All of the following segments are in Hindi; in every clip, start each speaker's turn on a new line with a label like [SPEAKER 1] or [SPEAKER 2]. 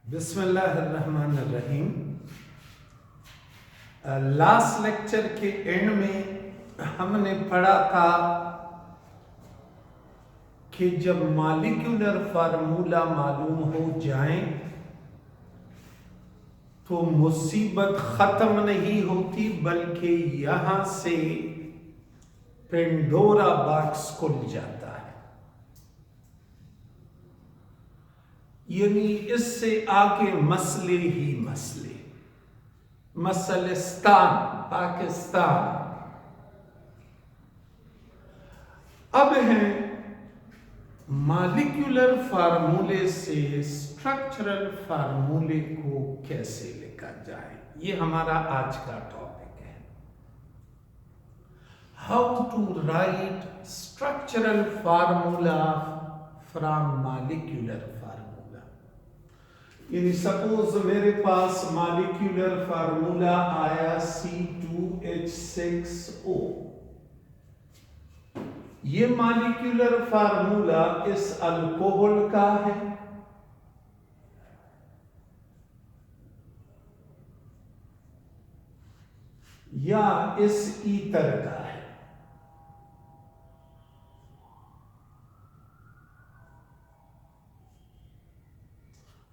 [SPEAKER 1] बिस्मिल्लाहिर्रहमानिर्रहीम। लास्ट लेक्चर के एंड में हमने पढ़ा था कि जब मॉलिक्यूलर फार्मूला मालूम हो जाए तो मुसीबत खत्म नहीं होती, बल्कि यहां से पेंडोरा बॉक्स खुल जाता है। यानी इससे आगे मसले ही मसले, मसलिस्तान पाकिस्तान। अब है मॉलिक्यूलर फार्मूले से स्ट्रक्चरल फार्मूले को कैसे लिखा जाए, ये हमारा आज का टॉपिक है। How to write structural formula from molecular formula. यानी सपोज मेरे पास मॉलिक्यूलर फार्मूला आया C2H6O। ये मॉलिक्यूलर फार्मूला इस अल्कोहल का है या इस ईथर का है।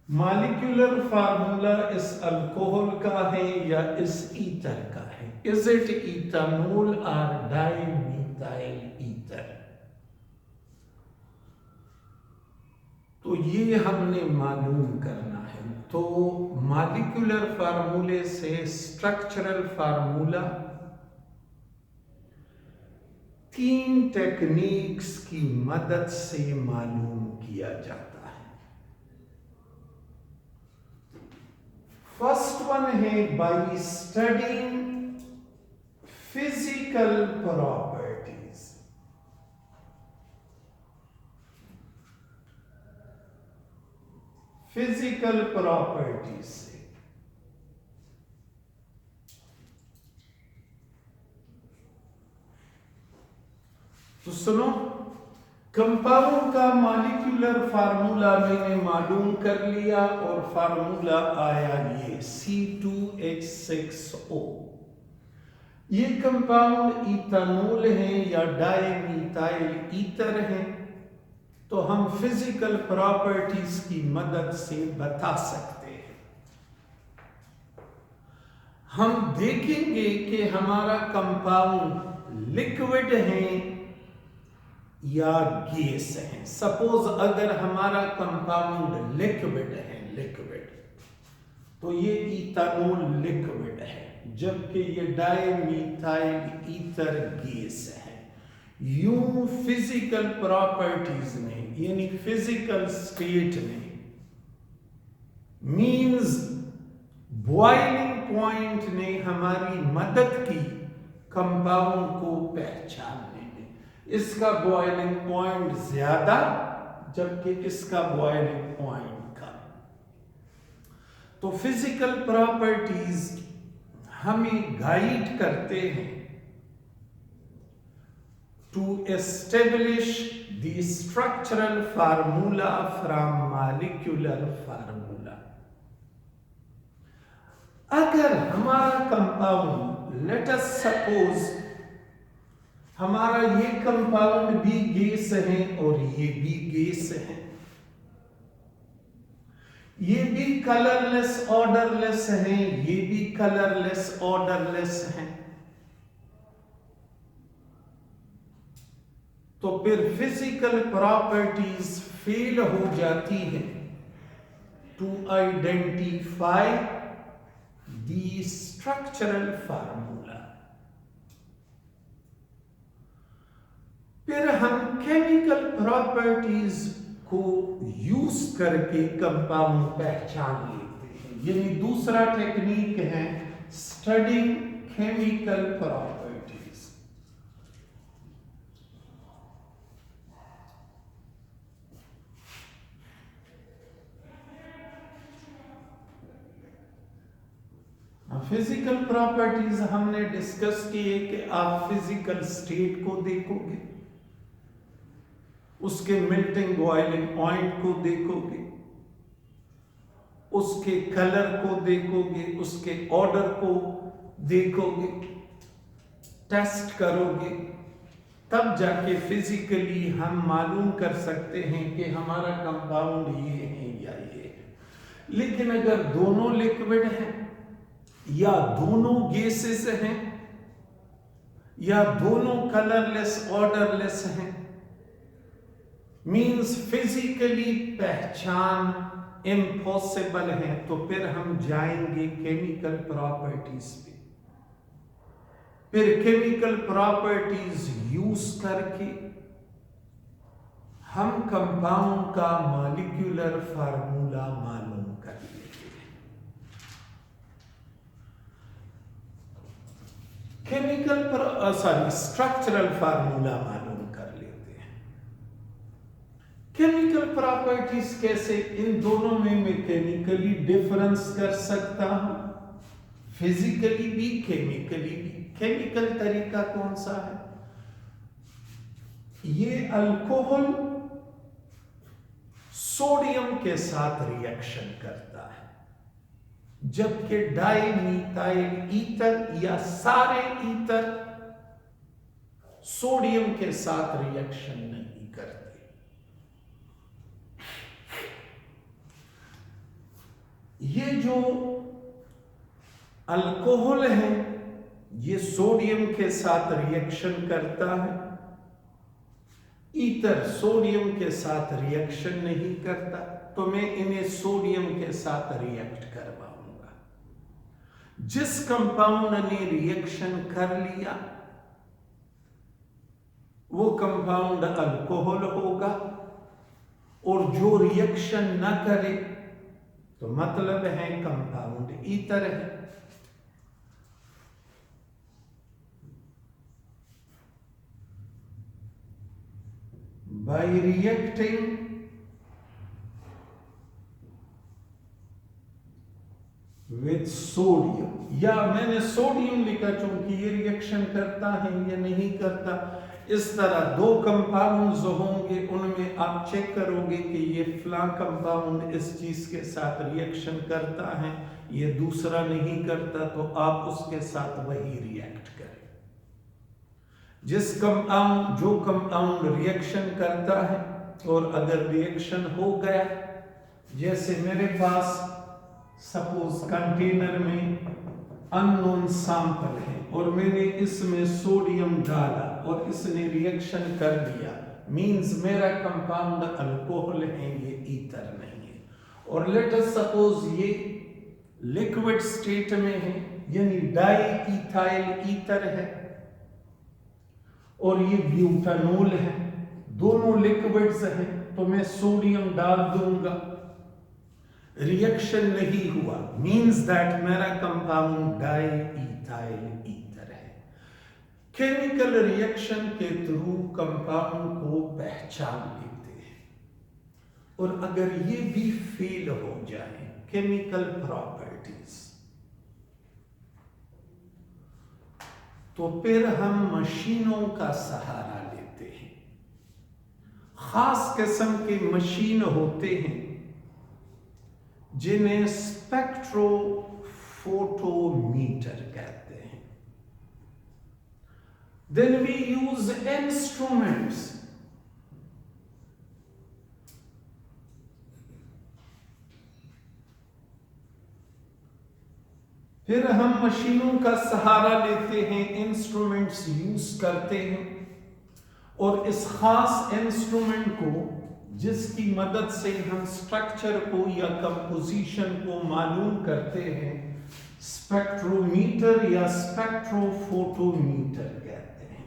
[SPEAKER 1] मॉलिक्यूलर फार्मूला इस अल्कोहल का है या इस ईथर का है। इज इट इथानोल और डाइमीथाइल ईथर। तो ये हमने मालूम करना है। तो मॉलिक्यूलर फार्मूले से स्ट्रक्चरल फार्मूला 3 टेक्निक्स की मदद से मालूम किया जाता है। फर्स्ट वन है by studying physical properties. Physical properties से तो सुनो, कंपाउंड का मॉलिक्यूलर फार्मूला मैंने मालूम कर लिया और फार्मूला आया ये C2H6O। ये कंपाउंड इथानोल है या डाइमीथाइल ईथर है। तो हम फिजिकल प्रॉपर्टीज की मदद से बता सकते हैं। हम देखेंगे कि हमारा कंपाउंड लिक्विड है या गैस है। सपोज अगर हमारा कंपाउंड लिक्विड है, तो ये इथानोल लिक्विड है, जबकि ये डाइमीथाइल ईथर गैस है। यूं फिजिकल प्रॉपर्टीज ने यानी फिजिकल स्टेट ने मींस बॉइलिंग पॉइंट ने हमारी मदद की कंपाउंड को पहचानने में। इसका बॉइलिंग पॉइंट ज्यादा जबकि इसका बॉइलिंग पॉइंट कम। तो फिजिकल प्रॉपर्टीज हमें गाइड करते हैं to establish the structural formula from molecular formula। अगर हमारा कंपाउंड, लेट अस सपोज हमारा ये कंपाउंड भी गैस है और ये भी गैस है, ये भी कलरलेस ऑर्डरलेस है, ये भी कलरलेस ऑर्डरलेस है, तो फिर फिजिकल प्रॉपर्टीज फेल हो जाती है to identify the structural formula. फिर हम केमिकल प्रॉपर्टीज को यूज करके कंपाउंड पहचान लेते हैं। यानी दूसरा टेक्निक है studying chemical properties. Physical properties हमने डिस्कस किए कि आप फिजिकल स्टेट को देखोगे, उसके मेल्टिंग बॉइलिंग पॉइंट को देखोगे, उसके कलर को देखोगे, उसके ऑर्डर को देखोगे, टेस्ट करोगे, तब जाके फिजिकली हम मालूम कर सकते हैं कि हमारा कंपाउंड ये है या ये है। लेकिन अगर दोनों लिक्विड हैं या दोनों गैसेस हैं या दोनों कलरलेस ऑर्डरलेस हैं, मींस फिजिकली पहचान इम्पॉसिबल है, तो फिर हम जाएंगे केमिकल प्रॉपर्टीज पे। फिर केमिकल प्रॉपर्टीज यूज करके हम कंपाउंड का मॉलिक्यूलर फार्मूला मालूम कर लेते हैं। स्ट्रक्चरल फार्मूला मालूम कर लेते हैं। केमिकल प्रॉपर्टीज कैसे? इन दोनों में मैं केमिकली डिफरेंस कर सकता हूं, फिजिकली भी केमिकली भी। केमिकल तरीका कौन सा है? ये अल्कोहल सोडियम के साथ रिएक्शन करता है, जबकि डाइमीथाइल ईथर या सारे ईथर सोडियम के साथ रिएक्शन नहीं करते। ये जो अल्कोहल है ये सोडियम के साथ रिएक्शन करता है, ईथर सोडियम के साथ रिएक्शन नहीं करता, तो मैं इन्हें सोडियम के साथ रिएक्ट करवाऊंगा। जिस कंपाउंड ने रिएक्शन कर लिया वो कंपाउंड अल्कोहल होगा, और जो रिएक्शन न करे तो मतलब है कंपाउंड ईथर है। By reacting with sodium, या मैंने सोडियम लिखा चूंकि ये रिएक्शन करता है या नहीं करता। इस तरह दो कंपाउंड्स होंगे, उनमें आप चेक करोगे कि ये फला कंपाउंड इस चीज के साथ रिएक्शन करता है, ये दूसरा नहीं करता, तो आप उसके साथ वही रिएक्ट करें। जो कंपाउंड रिएक्शन करता है, और अगर रिएक्शन हो गया, जैसे मेरे पास सपोज कंटेनर में अननोन सैंपल है और मैंने इसमें सोडियम डाला और इसने रिएक्शन कर दिया, मींस मेरा कंपाउंड अल्कोहल है, ये ईथर नहीं है। और लेट अस सपोज ये लिक्विड स्टेट में है, यानी डाई इथाइल ईथर है और ये ब्यूटानोल है, दोनों लिक्विड्स हैं, तो मैं सोडियम डाल दूंगा, रिएक्शन नहीं हुआ, मींस दैट मेरा कंपाउंड डाई इथाइल ईथर है। केमिकल रिएक्शन के थ्रू कंपाउंड को पहचान लेते हैं, और अगर ये भी फेल हो जाए केमिकल प्रॉपर्टीज, तो फिर हम मशीनों का सहारा लेते हैं। खास किस्म के मशीन होते हैं जिन्हें स्पेक्ट्रोफोटोमीटर कहते हैं। Then we use instruments फिर हम मशीनों का सहारा लेते हैं, इंस्ट्रूमेंट्स यूज करते हैं, और इस खास इंस्ट्रूमेंट को जिसकी मदद से हम स्ट्रक्चर को या कंपोजिशन को मालूम करते हैं, स्पेक्ट्रोमीटर या स्पेक्ट्रोफोटोमीटर कहते हैं।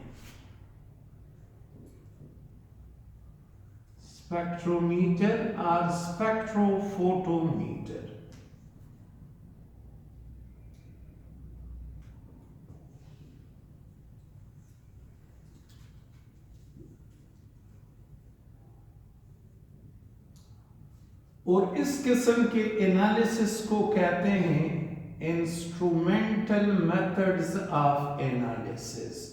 [SPEAKER 1] स्पेक्ट्रोमीटर और स्पेक्ट्रोफोटोमीटर। और इस किस्म के एनालिसिस को कहते हैं इंस्ट्रूमेंटल मेथड्स ऑफ एनालिसिस।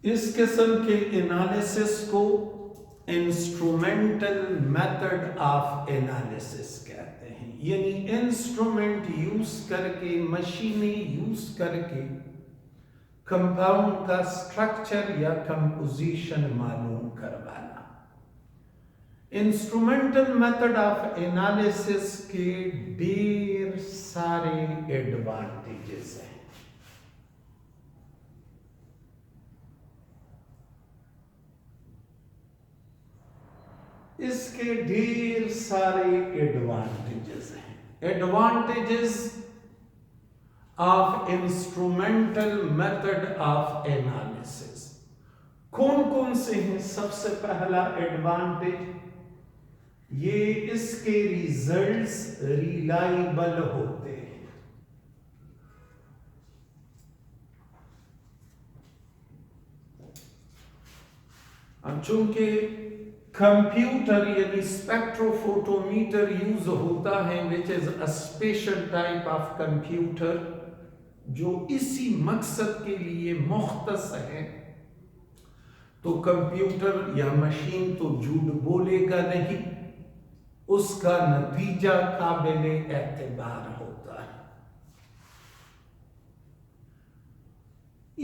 [SPEAKER 1] इस किस्म के एनालिसिस को इंस्ट्रूमेंटल मेथड ऑफ एनालिसिस कहते हैं, यानी इंस्ट्रूमेंट यूज करके, मशीनें यूज करके कंपाउंड का स्ट्रक्चर या कंपोजिशन मालूम करवाना। इंस्ट्रूमेंटल मेथड ऑफ एनालिसिस के ढेर सारे एडवांटेजेस हैं। इसके ढेर सारे एडवांटेजेस हैं। Advantages of instrumental method of analysis कौन कौन से हैं? सबसे पहला एडवांटेज, ये इसके रिजल्ट्स रिलायबल होते हैं। अब चूंकि कंप्यूटर यानी स्पेक्ट्रोफोटोमीटर यूज होता है, which is a special type of computer जो इसी मकसद के लिए मुख्तस है, तो कंप्यूटर या मशीन तो झूठ बोलेगा नहीं, उसका नतीजा काबिले एतबार होता है।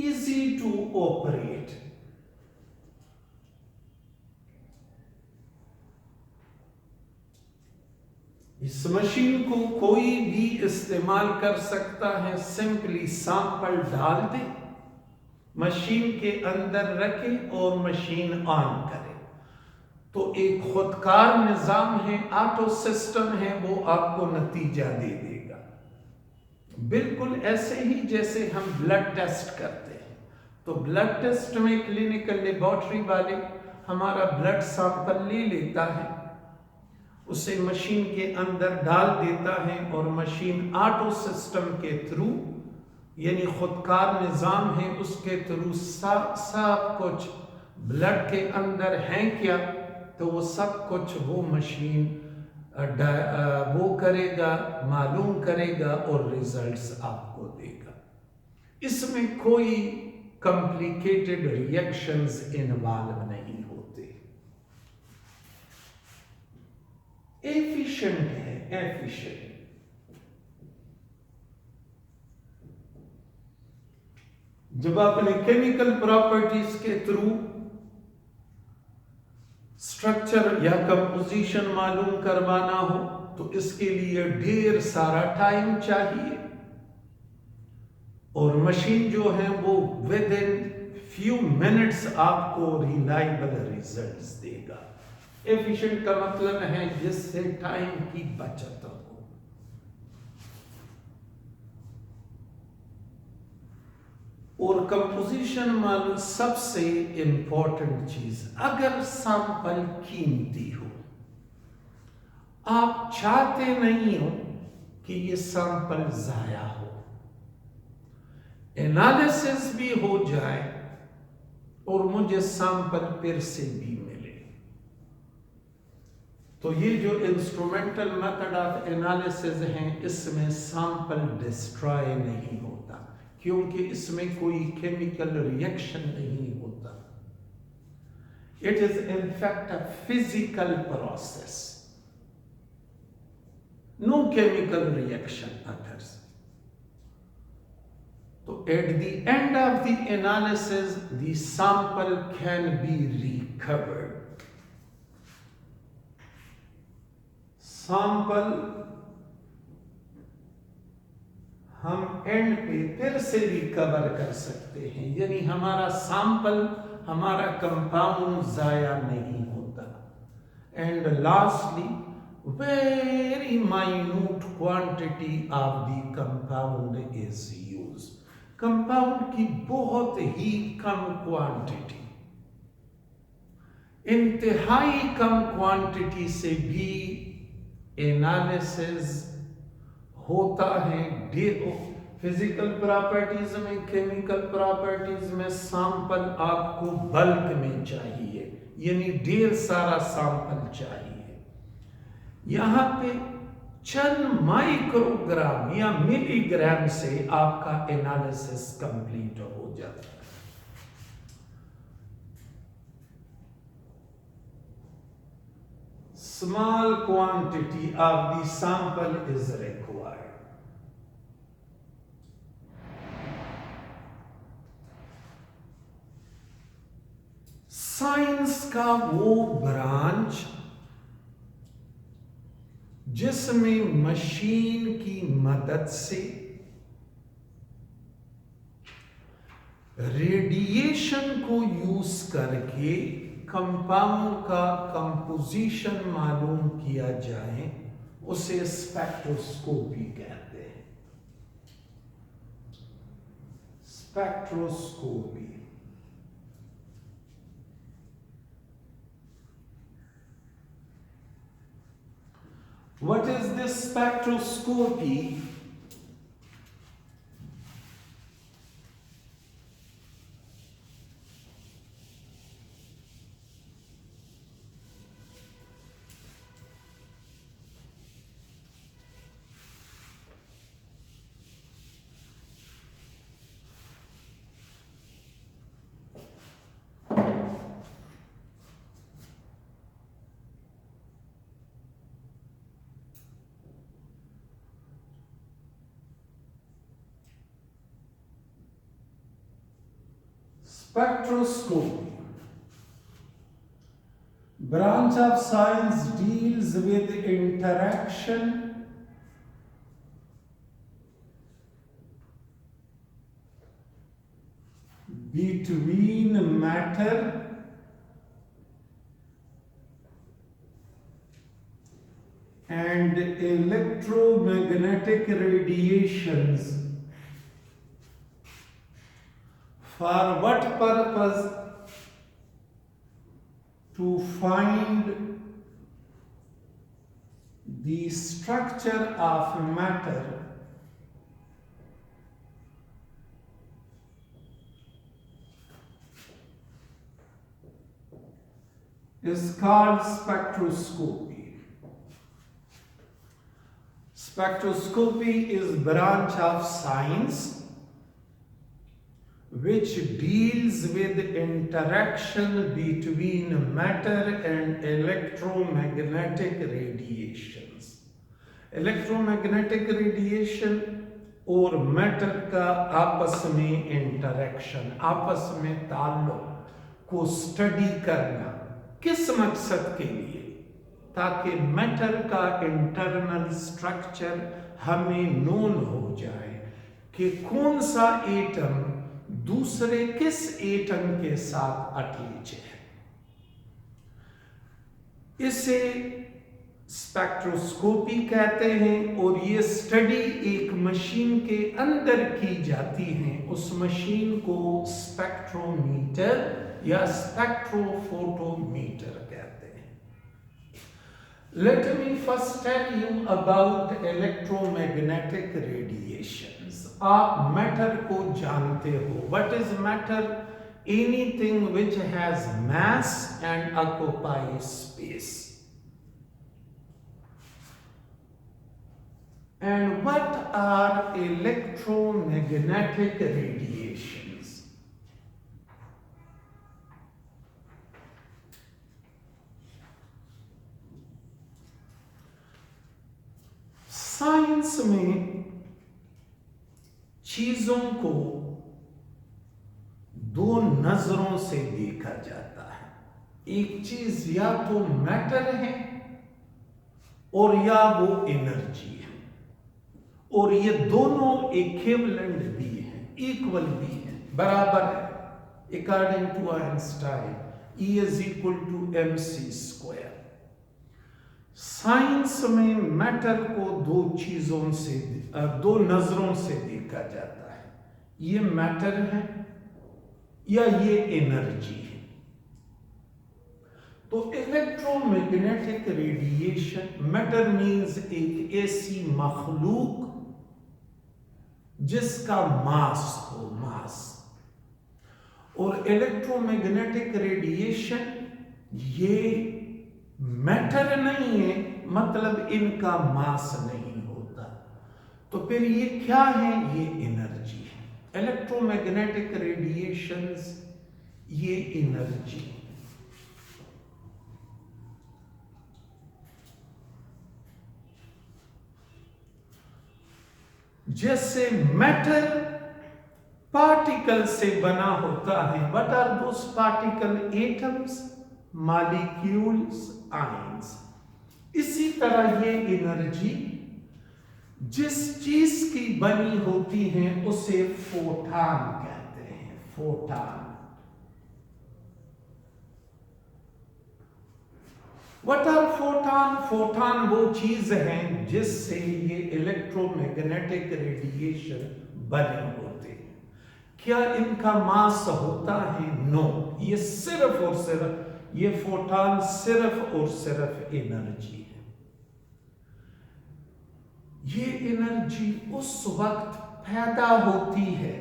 [SPEAKER 1] इजी टू ऑपरेट, इस मशीन को कोई भी इस्तेमाल कर सकता है। सिंपली सैंपल डाल दे, मशीन के अंदर रखे और मशीन ऑन करे, तो एक खुदकार निजाम है, ऑटो सिस्टम है, वो आपको नतीजा दे देगा। बिल्कुल ऐसे ही जैसे हम ब्लड टेस्ट करते हैं, तो ब्लड टेस्ट में क्लिनिकल लेबोरेटरी वाले हमारा ब्लड सैंपल ले लेता है, उसे मशीन के अंदर डाल देता है और मशीन ऑटो सिस्टम के थ्रू, यानी खुदकार निजाम है, उसके थ्रू सब कुछ ब्लड के अंदर है क्या, तो वो सब कुछ वो मशीन वो करेगा, मालूम करेगा और रिजल्ट्स आपको देगा। इसमें कोई कॉम्प्लिकेटेड रिएक्शंस इन्वॉल्व नहीं होते। एफिशिएंट है, एफिशिएंट। जब आपने केमिकल प्रॉपर्टीज के थ्रू स्ट्रक्चर या कंपोजिशन मालूम करवाना हो, तो इसके लिए ढेर सारा टाइम चाहिए, और मशीन जो है वो विद इन फ्यू मिनट्स आपको रिलायबल रिजल्ट्स देगा। एफिशिएंट का मतलब है जिससे टाइम की बचत हो। और कंपोजिशन मालूम सबसे इंपॉर्टेंट चीज, अगर सैंपल कीमती हो, आप चाहते नहीं हो कि ये सैंपल जाया हो, एनालिसिस भी हो जाए और मुझे सैंपल फिर से भी मिले, तो ये जो इंस्ट्रूमेंटल मेथड ऑफ एनालिसिस हैं, इसमें सैंपल डिस्ट्रॉय नहीं होता, क्योंकि इसमें कोई केमिकल रिएक्शन नहीं होता। It is in fact a physical process, no chemical reaction occurs. तो at the end of the analysis the sample can be recovered. Sample हम एंड पे फिर से रिकवर कर सकते हैं, यानी हमारा सैंपल, हमारा कंपाउंड जाया नहीं होता। And lastly, very minute quantity of the compound is use. Compound की बहुत ही कम क्वांटिटी, इंतहाई कम क्वांटिटी से भी एनालिसिस होता है। फिजिकल प्रॉपर्टीज में, केमिकल प्रॉपर्टीज में सैंपल आपको बल्क में चाहिए, यानी ढेर सारा सैंपल चाहिए। यहां पे चंद माइक्रोग्राम या मिलीग्राम से आपका एनालिसिस कंप्लीट हो जाता है। small quantity of the sample is required. Science का वो ब्रांच जिसमें मशीन की मदद से रेडिएशन को यूज करके कंपाउंड का कंपोजिशन मालूम किया जाए, उसे स्पेक्ट्रोस्कोपी कहते हैं। Spectroscopy. What is this spectroscopy? Spectroscopy, branch of science, deals with interaction between matter and electromagnetic radiations. For what purpose? To find the structure of matter is called spectroscopy. Spectroscopy is branch of science which deals with interaction between matter and electromagnetic radiations. Electromagnetic radiation और मैटर का आपस में इंटरेक्शन, आपस में ताल्लुक को स्टडी करना, किस मकसद के लिए? ताकि मैटर का इंटरनल स्ट्रक्चर हमें नोन हो जाए कि कौन सा एटम दूसरे किस एटम के साथ अटैच है। इसे स्पेक्ट्रोस्कोपी कहते हैं और ये स्टडी एक मशीन के अंदर की जाती है। उस मशीन को स्पेक्ट्रोमीटर या स्पेक्ट्रोफोटोमीटर कहते हैं। Let me first tell you about electromagnetic radiations. आप मैटर को जानते हो। What is matter? Anything which has mass and occupies space. And what are electromagnetic radiations? Science में चीजों को दो नजरों से देखा जाता है। एक चीज या तो मैटर है और या वो एनर्जी है, और ये दोनों इक्विवेलेंट भी हैं, इक्वल भी हैं, बराबर है। According to Einstein E is equal to mc square. Science में मैटर को दो चीजों से, दो नजरों से देखा जाता है। ये मैटर है या ये एनर्जी है। तो इलेक्ट्रोमैग्नेटिक रेडिएशन, मैटर मींस एक ऐसी मखलूक जिसका मास हो, मास, और इलेक्ट्रोमैग्नेटिक रेडिएशन ये मैटर नहीं है, मतलब इनका मास नहीं होता। तो फिर ये क्या है? ये एनर्जी है। इलेक्ट्रोमैग्नेटिक रेडिएशंस ये एनर्जी। जैसे मेटल पार्टिकल से बना होता है, what are those particle? Atoms, molecules, ions. इसी तरह ये एनर्जी जिस चीज की बनी होती है उसे फोटान कहते हैं, photon. What are photon? Photon वो चीज है जिससे ये इलेक्ट्रोमैग्नेटिक रेडिएशन बने होते हैं। क्या इनका मास होता है? नो। ये सिर्फ और सिर्फ, ये फोटान सिर्फ और सिर्फ एनर्जी है। ये एनर्जी उस वक्त पैदा होती है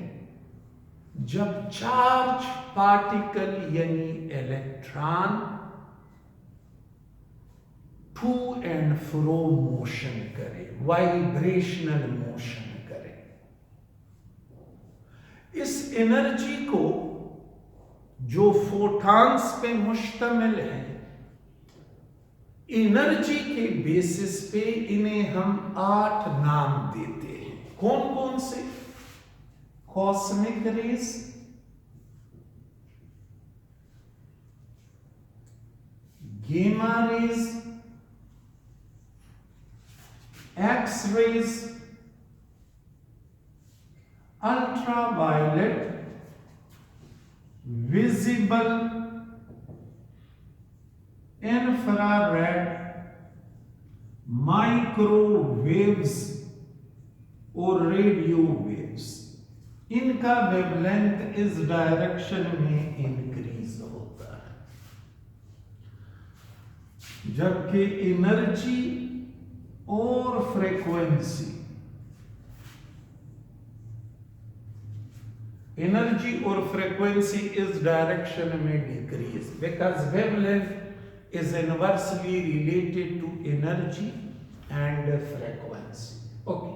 [SPEAKER 1] जब चार्ज पार्टिकल यानी electron to and fro motion करे, वाइब्रेशनल मोशन करे। इस एनर्जी को जो फोटॉन्स पे मुश्तमिल है, एनर्जी के बेसिस पे इन्हें हम 8 नाम देते हैं। कौन कौन से? Cosmic rays, gamma rays, X rays, ultraviolet, visible, infrared, microwaves और रेडियो वेव्स। इनका वेवलेंथ इस डायरेक्शन में इंक्रीज होता है, जबकि एनर्जी और फ्रीक्वेंसी, एनर्जी और फ्रीक्वेंसी इस डायरेक्शन में decrease, because wavelength is inversely related to energy and frequency. Okay,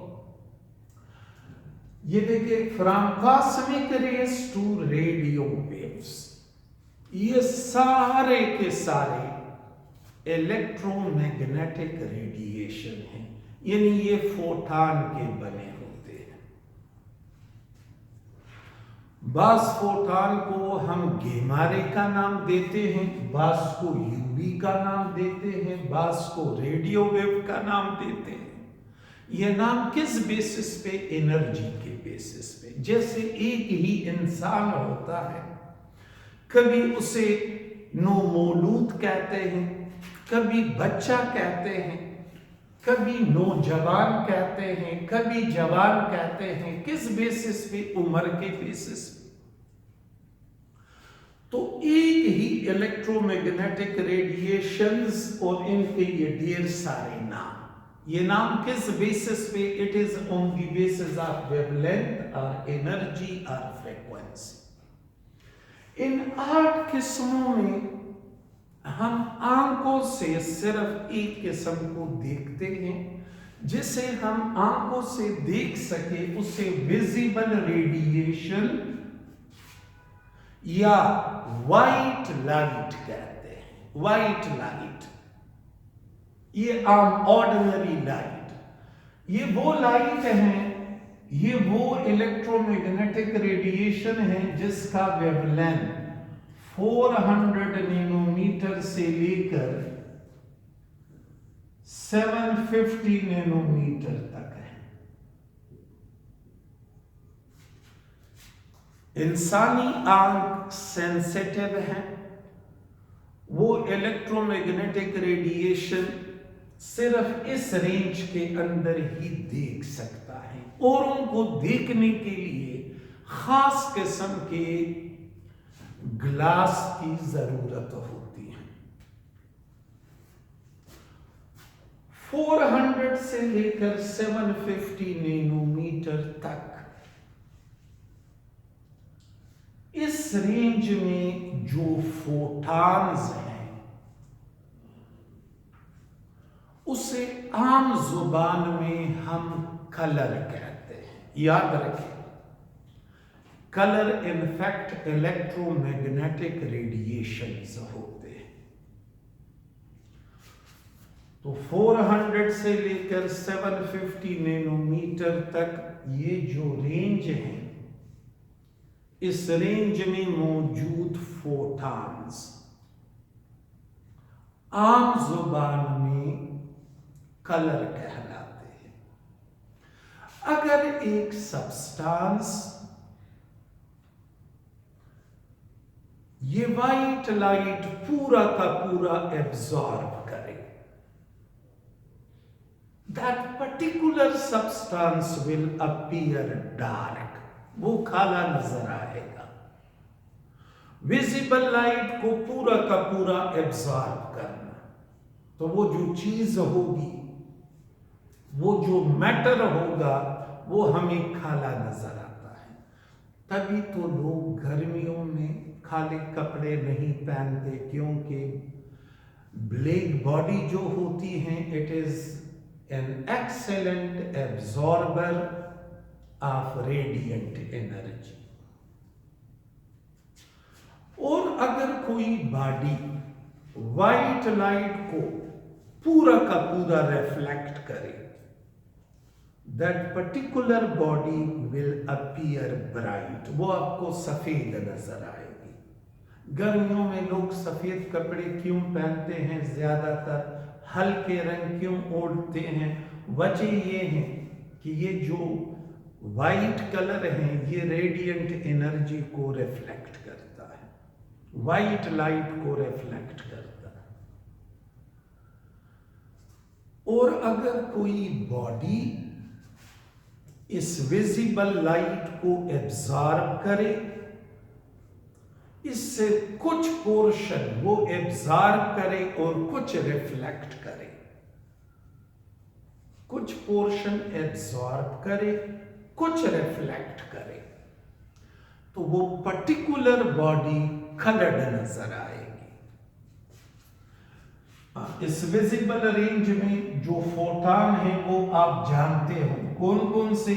[SPEAKER 1] ये देखिए, from cosmic rays to radio waves, ये सारे के सारे इलेक्ट्रोमैग्नेटिक रेडिएशन है, यानी ये फोटान के बने होते हैं। बास फोटान को हम गेमा रे का नाम देते हैं, बास को यूवी का नाम देते हैं, बास को रेडियो वेव का नाम देते हैं। ये नाम किस बेसिस पे? एनर्जी के बेसिस पे। जैसे एक ही इंसान होता है, कभी उसे नौमौलूद कहते हैं, कभी बच्चा कहते हैं, कभी नौजवान कहते हैं, कभी जवान कहते हैं। किस बेसिस पे? उम्र के बेसिस पे। तो एक ही इलेक्ट्रोमैग्नेटिक रेडिएशंस और इनके ये ढेर सारे नाम। ये नाम किस बेसिस पे? It is on the basis of wavelength और एनर्जी और फ्रीक्वेंसी। इन 8 किस्मों में हम आंखों से सिर्फ एक किस्म को देखते हैं, जिसे हम आंखों से देख सके उसे विजिबल रेडिएशन या व्हाइट लाइट कहते हैं। व्हाइट लाइट, ये आम ऑर्डिनरी लाइट, ये वो लाइट है, ये वो इलेक्ट्रोमैग्नेटिक रेडिएशन है जिसका वेवलेंथ 400 नैनोमीटर से लेकर 750 नैनोमीटर तक है। इंसानी आंख सेंसिटिव है, वो इलेक्ट्रोमैग्नेटिक रेडिएशन सिर्फ इस रेंज के अंदर ही देख सकता है, और उनको देखने के लिए खास किस्म के ग्लास की जरूरत होती है। 400 से लेकर 750 नैनोमीटर तक इस रेंज में जो फोटॉन्स हैं उसे आम जुबान में हम कलर कहते हैं। याद रखें, colour in fact electromagnetic radiations होते हैं। तो 400 से लेकर 750 नैनोमीटर तक ये जो रेंज है, इस रेंज में मौजूद फोटॉन्स आम जुबान में कलर कहलाते हैं। अगर एक सब्सटेंस ये वाइट लाइट पूरा का पूरा एब्जॉर्ब करे, that particular substance will appear dark, वो काला नजर आएगा। विजिबल लाइट को पूरा का पूरा एब्जॉर्ब करना, तो वो जो चीज होगी, वो जो मैटर होगा, वो हमें काला नजर आता है। तभी तो लोग गर्मियों में काले कपड़े नहीं पहनते, क्योंकि ब्लैक बॉडी जो होती है, it is an excellent absorber of radiant energy. और अगर कोई बॉडी वाइट लाइट को पूरा का पूरा रिफ्लेक्ट करे, that particular body will appear bright, वो आपको सफेद नजर आएगी। गर्मियों में लोग सफेद कपड़े क्यों पहनते हैं, ज्यादातर हल्के रंग क्यों ओढ़ते हैं? वजह ये है कि ये जो वाइट कलर है, ये रेडिएंट एनर्जी को रिफ्लेक्ट करता है, वाइट लाइट को रिफ्लेक्ट करता है। और अगर कोई बॉडी इस विजिबल लाइट को एब्जॉर्ब करे, इससे कुछ पोर्शन वो एब्जॉर्ब करे और कुछ रिफ्लेक्ट करे, कुछ पोर्शन एब्जॉर्ब करे, कुछ रिफ्लेक्ट करे, तो वो पर्टिकुलर बॉडी कलर्ड नजर आएगी। इस विजिबल रेंज में जो फोटॉन है वो आप जानते हो कौन कौन से?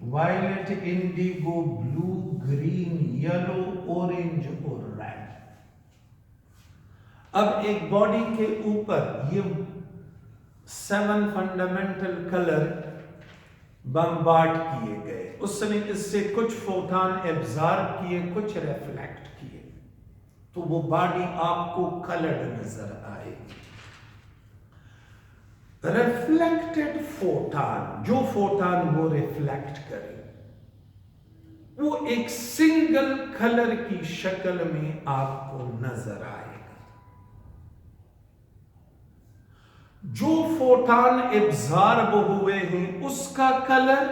[SPEAKER 1] Violet, indigo, blue, green, yellow, orange और रेड। अब एक बॉडी के ऊपर ये 7 फंडामेंटल कलर बम्बार्ड किए गए, उसने इससे कुछ फोटॉन एब्जॉर्ब किए, कुछ रिफ्लेक्ट किए, तो वो बॉडी आपको कलर्ड नजर आएगी। रिफ्लेक्टेड फोटॉन, जो फोटॉन वो रिफ्लेक्ट करे, वो एक सिंगल कलर की शक्ल में आपको नजर आएगा। जो फोटॉन एब्जॉर्ब हुए हैं उसका कलर,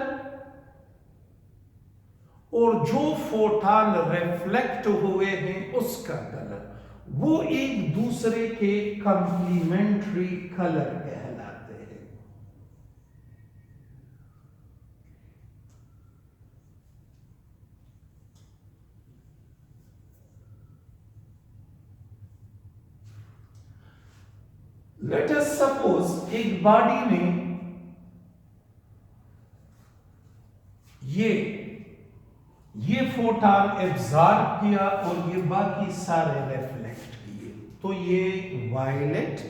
[SPEAKER 1] और जो फोटॉन रिफ्लेक्ट हुए हैं उसका कलर, वो एक दूसरे के कंप्लीमेंट्री कलर कहलाते हैं। लेट अस सपोज एक बॉडी ने ये फोटॉन एब्जॉर्ब किया और ये बाकी सारे रिफ्लेक्ट किए, तो ये वायलेट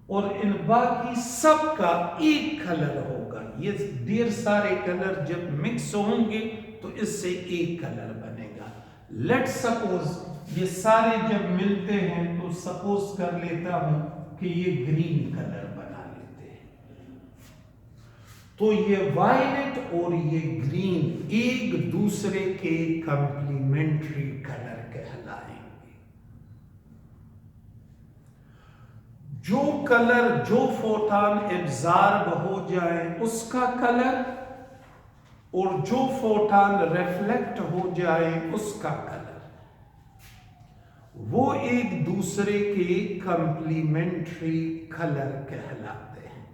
[SPEAKER 1] और इन बाकी सब का एक कलर होगा। ये ढेर सारे कलर जब मिक्स होंगे तो इससे एक कलर बनेगा। लेट सपोज ये सारे जब मिलते हैं तो सपोज कर लेता हूं कि ये ग्रीन कलर बना लेते हैं, तो ये वायलेट और ये ग्रीन एक दूसरे के कंप्लीमेंट्री कलर कहलाएंगे। जो कलर, जो फोटॉन एब्जॉर्ब हो जाए उसका कलर, और जो फोटॉन रिफ्लेक्ट हो जाए उसका कलर, वो एक दूसरे के कंप्लीमेंट्री कलर कहलाते हैं।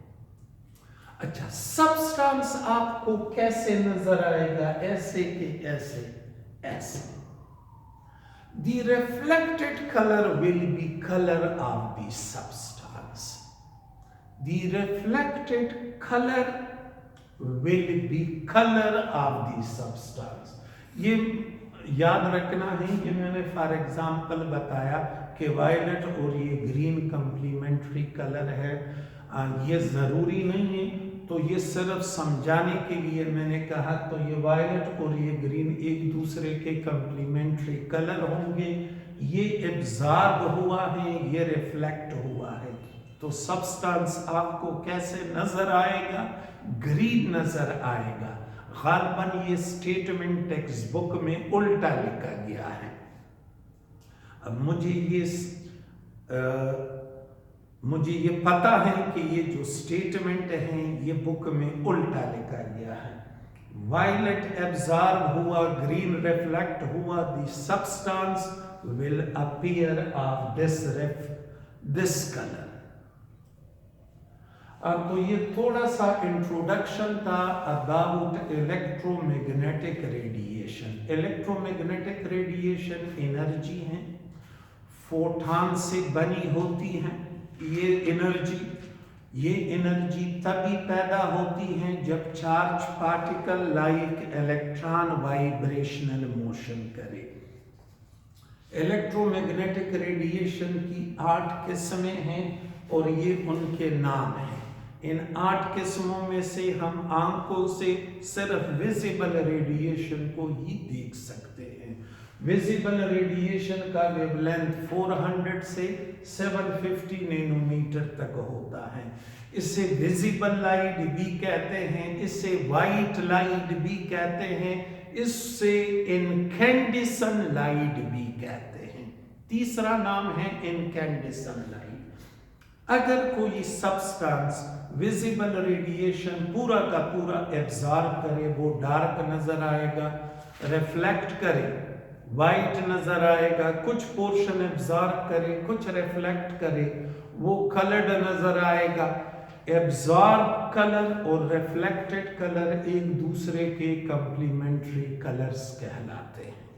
[SPEAKER 1] अच्छा, सब्सटेंस आपको कैसे नजर आएगा? ऐसे कि ऐसे, ऐसे। The reflected color will be color of the substance. The reflected color will be color of the substance. ये याद रखना है कि मैंने फॉर एग्जाम्पल बताया कि वायलेट और ये ग्रीन कंप्लीमेंट्री कलर है। ये ज़रूरी नहीं है, तो ये सिर्फ समझाने के लिए मैंने कहा। तो ये वायलेट और ये ग्रीन एक दूसरे के कंप्लीमेंट्री कलर होंगे। ये एब्जॉर्ब हुआ है, ये रिफ्लेक्ट हुआ है। तो सब्सटेंस आपको कैसे नजर आएगा? ग्रीन नजर आएगा। गालिबन ये स्टेटमेंट टेक्स्ट बुक में उल्टा लिखा गया है। अब मुझे ये पता है कि ये जो स्टेटमेंट है ये बुक में उल्टा लिखा गया है। वायलेट एब्जॉर्ब हुआ, ग्रीन रिफ्लेक्ट हुआ, the substance will appear of this colour. तो ये थोड़ा सा इंट्रोडक्शन था about electromagnetic radiation. Electromagnetic radiation energy है, फोटॉन से बनी होती है। ये एनर्जी तभी पैदा होती है जब charge particle like electron vibrational motion करे। इलेक्ट्रोमैग्नेटिक रेडिएशन की 8 किस्में हैं और ये उनके नाम हैं। इन 8 किस्मों में से हम आंखों से सिर्फ विजिबल रेडिएशन को ही देख सकते हैं। विजिबल रेडिएशन का वेवलेंथ 400 से 750 नैनोमीटर तक होता है। इसे विजिबल लाइट भी कहते हैं, इसे वाइट लाइट भी कहते हैं, इससे इनकैंडेसेंट लाइट भी कहते हैं। तीसरा नाम है इनकैंडेसेंट लाइट। अगर कोई सब्सटेंस विजिबल रेडिएशन पूरा का पूरा एब्जॉर्ब करे, वो डार्क नजर आएगा। रिफ्लेक्ट करे, वाइट नजर आएगा। कुछ पोर्शन एब्जॉर्ब करे, कुछ रिफ्लेक्ट करे, वो कलर्ड नजर आएगा। एब्जॉर्ब कलर और रिफ्लेक्टेड कलर एक दूसरे के कंप्लीमेंट्री कलर्स कहलाते हैं।